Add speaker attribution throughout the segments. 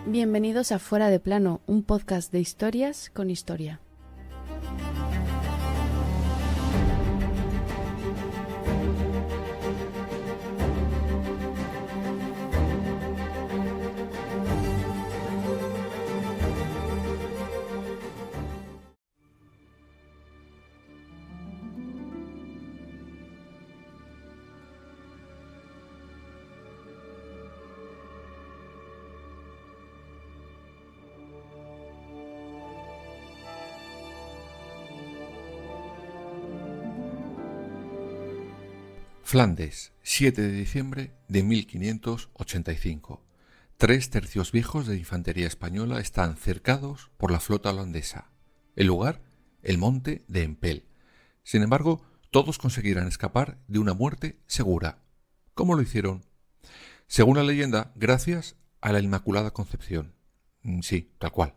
Speaker 1: Bienvenidos a Fuera de Plano, un podcast de historias con historia.
Speaker 2: Flandes, 7 de diciembre de 1585. 3 tercios viejos de infantería española están cercados por la flota holandesa. El lugar, el monte de Empel. Sin embargo, todos conseguirán escapar de una muerte segura. ¿Cómo lo hicieron? Según la leyenda, gracias a la Inmaculada Concepción. Sí, tal cual.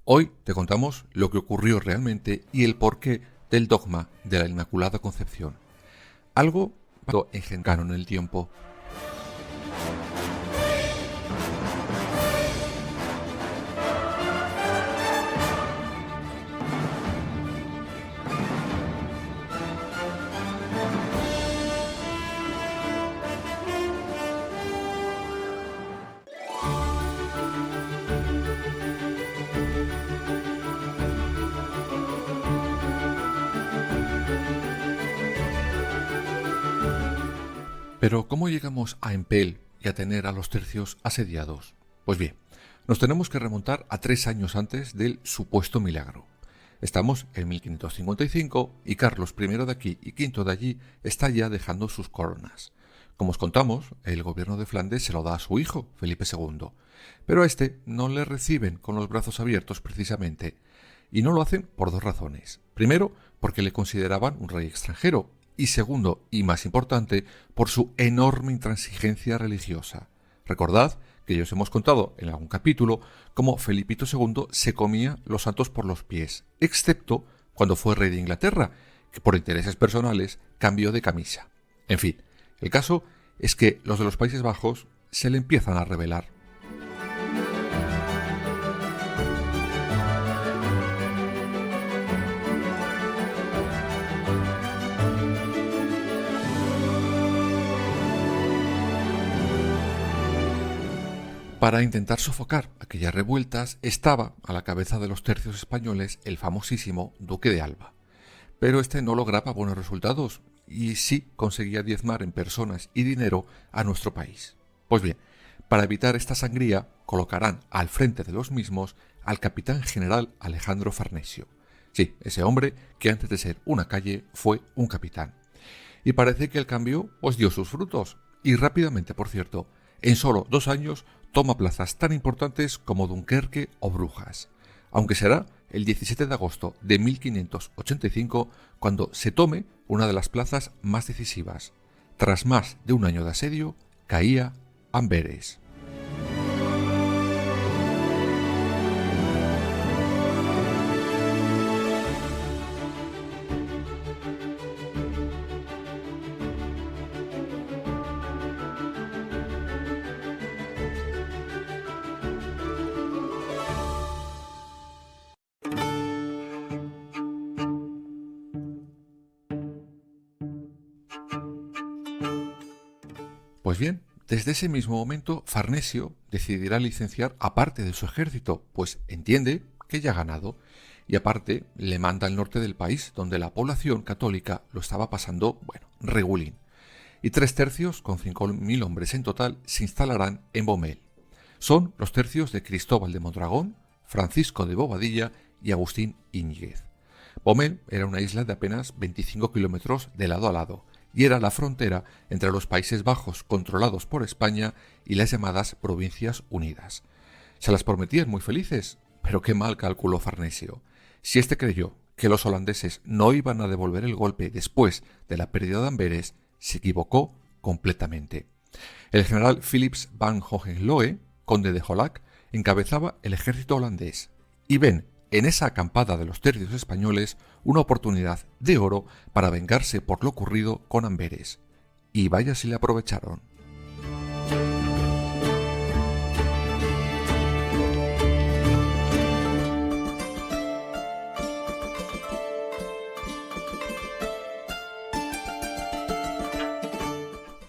Speaker 2: Hoy te contamos lo que ocurrió realmente y el porqué del dogma de la Inmaculada Concepción. Algo engendraron en el tiempo. Pero ¿cómo llegamos a Empel y a tener a los tercios asediados? Pues bien, nos tenemos que remontar a 3 años antes del supuesto milagro. Estamos en 1555 y Carlos I de aquí y V de allí está ya dejando sus coronas. Como os contamos, el gobierno de Flandes se lo da a su hijo, Felipe II, pero a este no le reciben con los brazos abiertos precisamente, y no lo hacen por 2 razones. Primero, porque le consideraban un rey extranjero, y segundo, y más importante, por su enorme intransigencia religiosa. Recordad que ya os hemos contado en algún capítulo cómo Felipito II se comía los santos por los pies, excepto cuando fue rey de Inglaterra, que por intereses personales cambió de camisa. En fin, el caso es que los de los Países Bajos se le empiezan a rebelar. Para intentar sofocar aquellas revueltas estaba a la cabeza de los tercios españoles el famosísimo Duque de Alba. Pero este no lograba buenos resultados y sí conseguía diezmar en personas y dinero a nuestro país. Pues bien, para evitar esta sangría colocarán al frente de los mismos al capitán general Alejandro Farnesio. Sí, ese hombre que antes de ser una calle fue un capitán. Y parece que el cambio pues dio sus frutos. Y rápidamente, por cierto, en solo 2 años toma plazas tan importantes como Dunkerque o Brujas, aunque será el 17 de agosto de 1585 cuando se tome una de las plazas más decisivas. Tras más de un año de asedio, caía Amberes. Pues bien, desde ese mismo momento Farnesio decidirá licenciar a parte de su ejército, pues entiende que ya ha ganado, y aparte le manda al norte del país, donde la población católica lo estaba pasando, regulín. Y 3 tercios, con 5.000 hombres en total, se instalarán en Bomel. Son los tercios de Cristóbal de Mondragón, Francisco de Bobadilla y Agustín Íñiguez. Bomel era una isla de apenas 25 kilómetros de lado a lado, y era la frontera entre los Países Bajos controlados por España y las llamadas Provincias Unidas. Se las prometían muy felices, pero qué mal calculó Farnesio. Si éste creyó que los holandeses no iban a devolver el golpe después de la pérdida de Amberes, se equivocó completamente. El general Philips van Hohenlohe, conde de Jolac, encabezaba el ejército holandés, y ven en esa acampada de los tercios españoles una oportunidad de oro para vengarse por lo ocurrido con Amberes. Y vaya si le aprovecharon.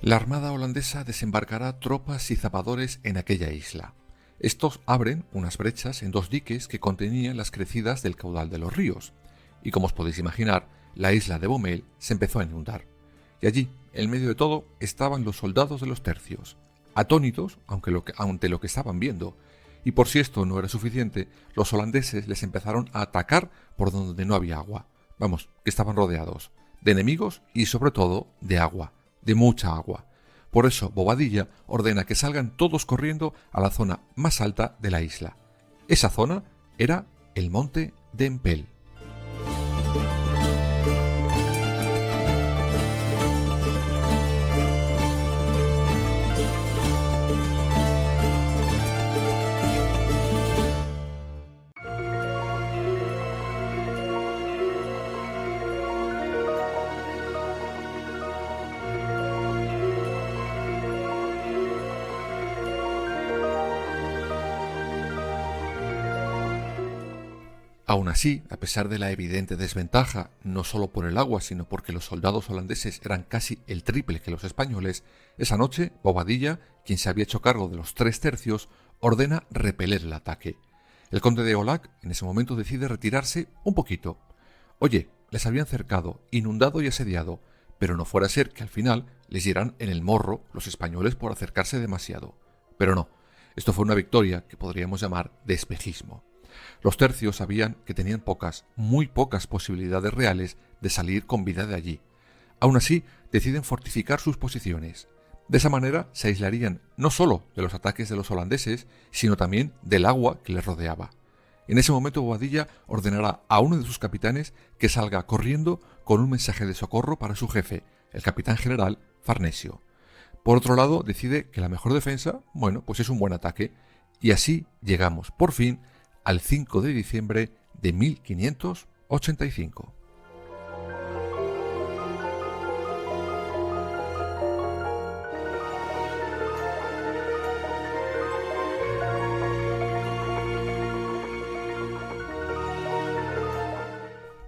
Speaker 2: La armada holandesa desembarcará tropas y zapadores en aquella isla. Estos abren unas brechas en 2 diques que contenían las crecidas del caudal de los ríos, y como os podéis imaginar, la isla de Beaumelle se empezó a inundar. Y allí, en medio de todo, estaban los soldados de los tercios, atónitos ante lo que estaban viendo, y por si esto no era suficiente, los holandeses les empezaron a atacar por donde no había agua. Vamos, que estaban rodeados de enemigos y sobre todo de agua, de mucha agua. Por eso Bobadilla ordena que salgan todos corriendo a la zona más alta de la isla. Esa zona era el monte de Empel. Aún así, a pesar de la evidente desventaja, no solo por el agua, sino porque los soldados holandeses eran casi el triple que los españoles, esa noche Bobadilla, quien se había hecho cargo de los 3 tercios, ordena repeler el ataque. El conde de Olac en ese momento decide retirarse un poquito. Oye, les habían cercado, inundado y asediado, pero no fuera a ser que al final les dieran en el morro los españoles por acercarse demasiado. Pero no, esto fue una victoria que podríamos llamar de espejismo. Los tercios sabían que tenían muy pocas posibilidades reales de salir con vida de allí. Aún así, deciden fortificar sus posiciones. De esa manera se aislarían no solo de los ataques de los holandeses, sino también del agua que les rodeaba. En ese momento Bobadilla ordenará a uno de sus capitanes que salga corriendo con un mensaje de socorro para su jefe, el capitán general Farnesio. Por otro lado, decide que la mejor defensa, pues es un buen ataque, y así llegamos, por fin, al 5 de diciembre de 1585.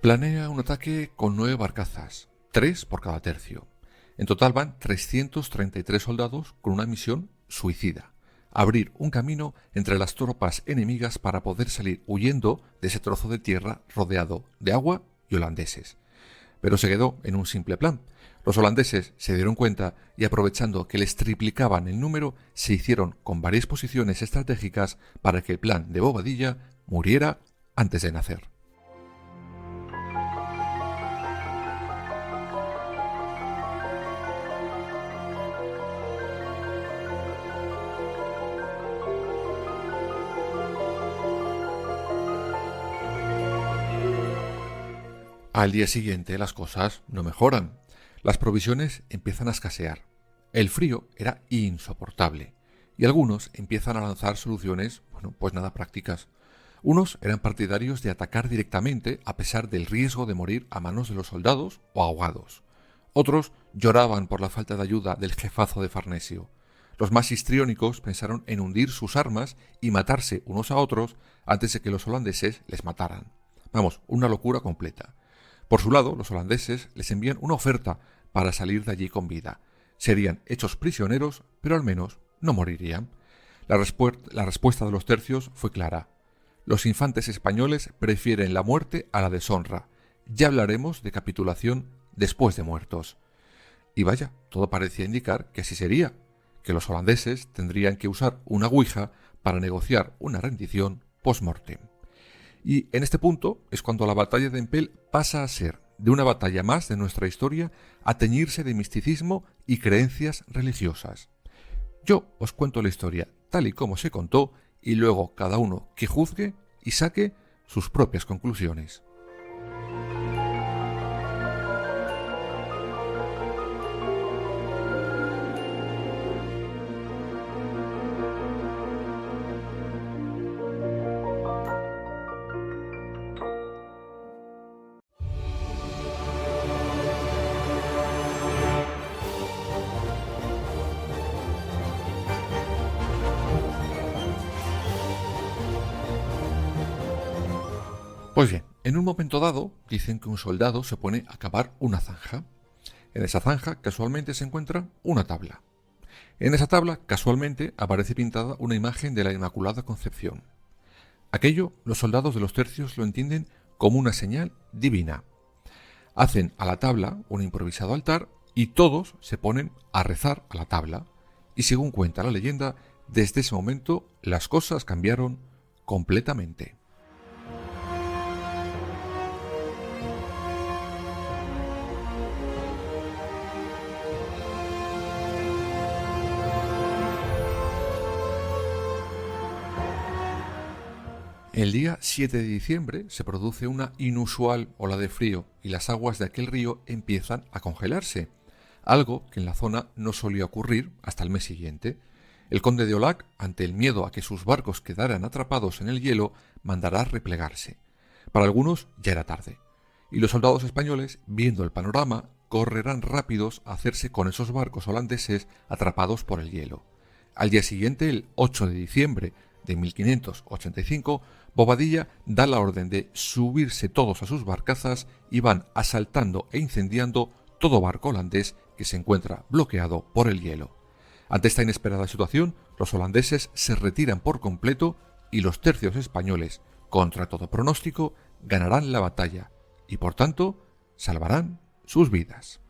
Speaker 2: Planea un ataque con 9 barcazas, 3 por cada tercio. En total van 333 soldados con una misión suicida: abrir un camino entre las tropas enemigas para poder salir huyendo de ese trozo de tierra rodeado de agua y holandeses. Pero se quedó en un simple plan. Los holandeses se dieron cuenta y, aprovechando que les triplicaban el número, se hicieron con varias posiciones estratégicas para que el plan de Bobadilla muriera antes de nacer. Al día siguiente las cosas no mejoran. Las provisiones empiezan a escasear. El frío era insoportable y algunos empiezan a lanzar soluciones, nada prácticas. Unos eran partidarios de atacar directamente a pesar del riesgo de morir a manos de los soldados o ahogados. Otros lloraban por la falta de ayuda del jefazo de Farnesio. Los más histriónicos pensaron en hundir sus armas y matarse unos a otros antes de que los holandeses les mataran. Una locura completa. Por su lado, los holandeses les envían una oferta para salir de allí con vida. Serían hechos prisioneros, pero al menos no morirían. La respuesta de los tercios fue clara. Los infantes españoles prefieren la muerte a la deshonra. Ya hablaremos de capitulación después de muertos. Y vaya, todo parecía indicar que así sería, que los holandeses tendrían que usar una ouija para negociar una rendición post-mortem. Y en este punto es cuando la batalla de Empel pasa a ser, de una batalla más de nuestra historia, a teñirse de misticismo y creencias religiosas. Yo os cuento la historia tal y como se contó y luego cada uno que juzgue y saque sus propias conclusiones. Pues bien, en un momento dado dicen que un soldado se pone a cavar una zanja. En esa zanja casualmente se encuentra una tabla. En esa tabla casualmente aparece pintada una imagen de la Inmaculada Concepción. Aquello los soldados de los tercios lo entienden como una señal divina. Hacen a la tabla un improvisado altar y todos se ponen a rezar a la tabla. Y según cuenta la leyenda, desde ese momento las cosas cambiaron completamente. El día 7 de diciembre se produce una inusual ola de frío y las aguas de aquel río empiezan a congelarse, algo que en la zona no solía ocurrir hasta el mes siguiente. El conde de Olac, ante el miedo a que sus barcos quedaran atrapados en el hielo, mandará replegarse. Para algunos ya era tarde, y los soldados españoles, viendo el panorama, correrán rápidos a hacerse con esos barcos holandeses atrapados por el hielo. Al día siguiente, el 8 de diciembre de 1585, Bobadilla da la orden de subirse todos a sus barcazas y van asaltando e incendiando todo barco holandés que se encuentra bloqueado por el hielo. Ante esta inesperada situación, los holandeses se retiran por completo y los tercios españoles, contra todo pronóstico, ganarán la batalla y, por tanto, salvarán sus vidas.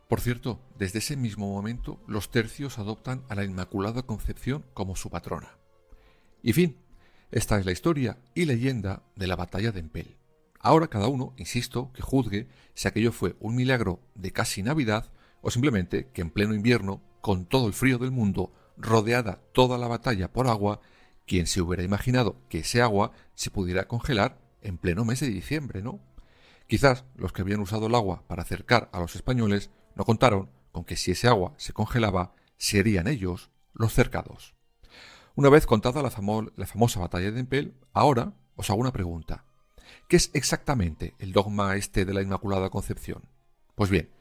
Speaker 2: Por cierto, desde ese mismo momento los tercios adoptan a la Inmaculada Concepción como su patrona. Y fin, esta es la historia y leyenda de la batalla de Empel. Ahora cada uno, insisto, que juzgue si aquello fue un milagro de casi Navidad o simplemente que en pleno invierno, con todo el frío del mundo, rodeada toda la batalla por agua, ¿quién se hubiera imaginado que ese agua se pudiera congelar en pleno mes de diciembre, no? Quizás los que habían usado el agua para acercar a los españoles no contaron con que si ese agua se congelaba, serían ellos los cercados. Una vez contada la famosa batalla de Empel, ahora os hago una pregunta. ¿Qué es exactamente el dogma este de la Inmaculada Concepción? Pues bien,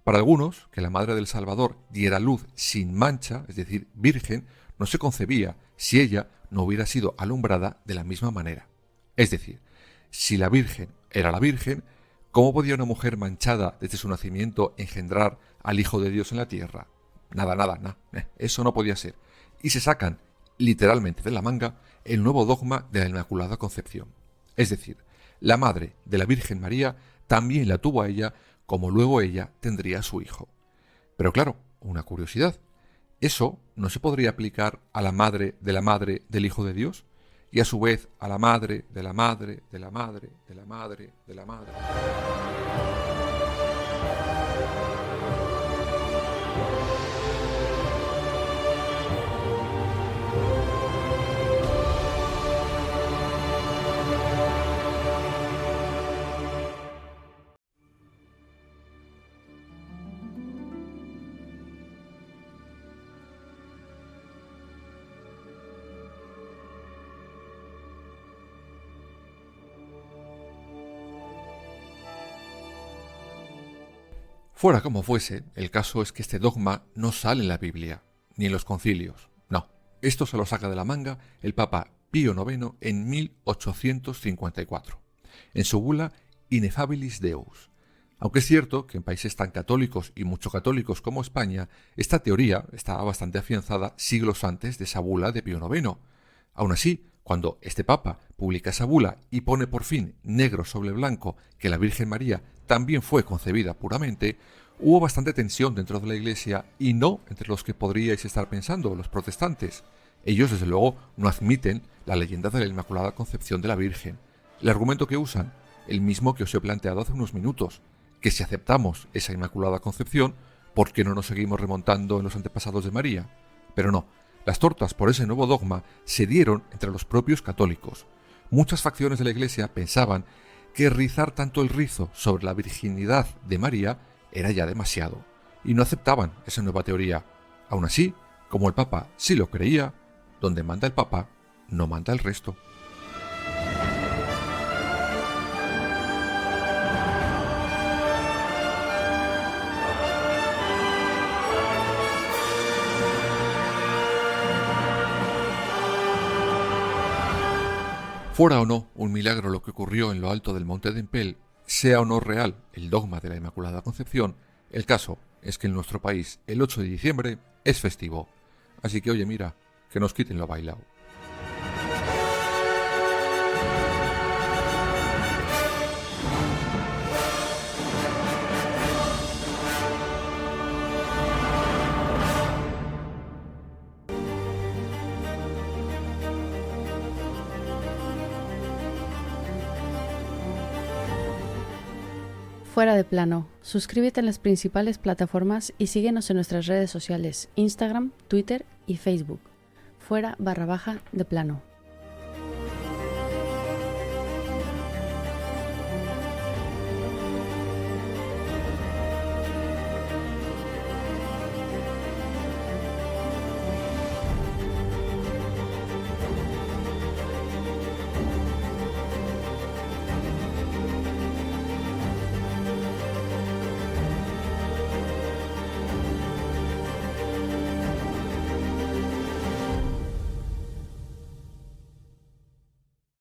Speaker 2: para algunos, que la Madre del Salvador diera luz sin mancha, es decir, virgen, no se concebía si ella no hubiera sido alumbrada de la misma manera. Es decir, si la Virgen era la Virgen, ¿cómo podía una mujer manchada desde su nacimiento engendrar al Hijo de Dios en la tierra? Nada, eso no podía ser. Y se sacan, literalmente de la manga, el nuevo dogma de la Inmaculada Concepción. Es decir, la madre de la Virgen María también la tuvo a ella, como luego ella tendría a su hijo. Pero claro, una curiosidad. ¿Eso no se podría aplicar a la madre del Hijo de Dios? Y a su vez a la madre de la madre de la madre de la madre de la madre. Fuera como fuese, el caso es que este dogma no sale en la Biblia, ni en los concilios. No, esto se lo saca de la manga el Papa Pío IX en 1854, en su bula Ineffabilis Deus. Aunque es cierto que en países tan católicos y mucho católicos como España, esta teoría estaba bastante afianzada siglos antes de esa bula de Pío IX. Aún así, cuando este Papa publica esa bula y pone por fin negro sobre blanco que la Virgen María también fue concebida puramente, hubo bastante tensión dentro de la Iglesia y no entre los que podríais estar pensando, los protestantes. Ellos, desde luego, no admiten la leyenda de la Inmaculada Concepción de la Virgen. El argumento que usan, el mismo que os he planteado hace unos minutos, que si aceptamos esa Inmaculada Concepción, ¿por qué no nos seguimos remontando en los antepasados de María? Pero no, las tortas por ese nuevo dogma se dieron entre los propios católicos. Muchas facciones de la Iglesia pensaban que rizar tanto el rizo sobre la virginidad de María era ya demasiado, y no aceptaban esa nueva teoría. Aún así, como el Papa sí lo creía, donde manda el Papa, no manda el resto. Fuera o no un milagro lo que ocurrió en lo alto del Monte de Empel, sea o no real el dogma de la Inmaculada Concepción, el caso es que en nuestro país el 8 de diciembre es festivo. Así que oye, mira, que nos quiten lo bailao.
Speaker 1: Fuera de plano. Suscríbete en las principales plataformas y síguenos en nuestras redes sociales, Instagram, Twitter y Facebook. Fuera _de plano.